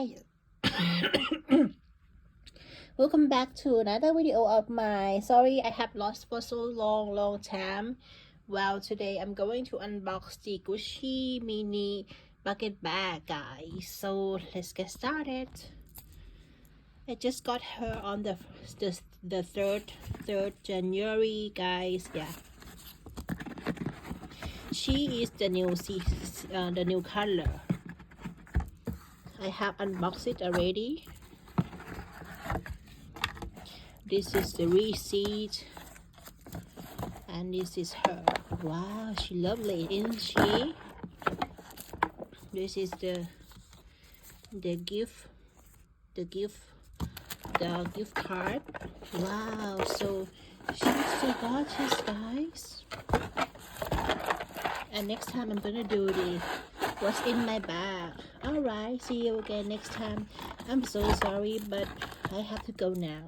guys. Welcome back to another video of my. Sorry I have lost for so long time. Well, today I'm going to unbox the Gucci mini bucket bag, guys. So let's get started. I just got her on the 3rd January, guys. Yeah, she is the new color. I have unboxed it already. This is the receipt, and this is her. Wow, she lovely, isn't she? This is the gift card. Wow, so she's so gorgeous, guys. And next time I'm gonna do the what's in my bag. Alright, see you again next time. I'm so sorry, but I have to go now.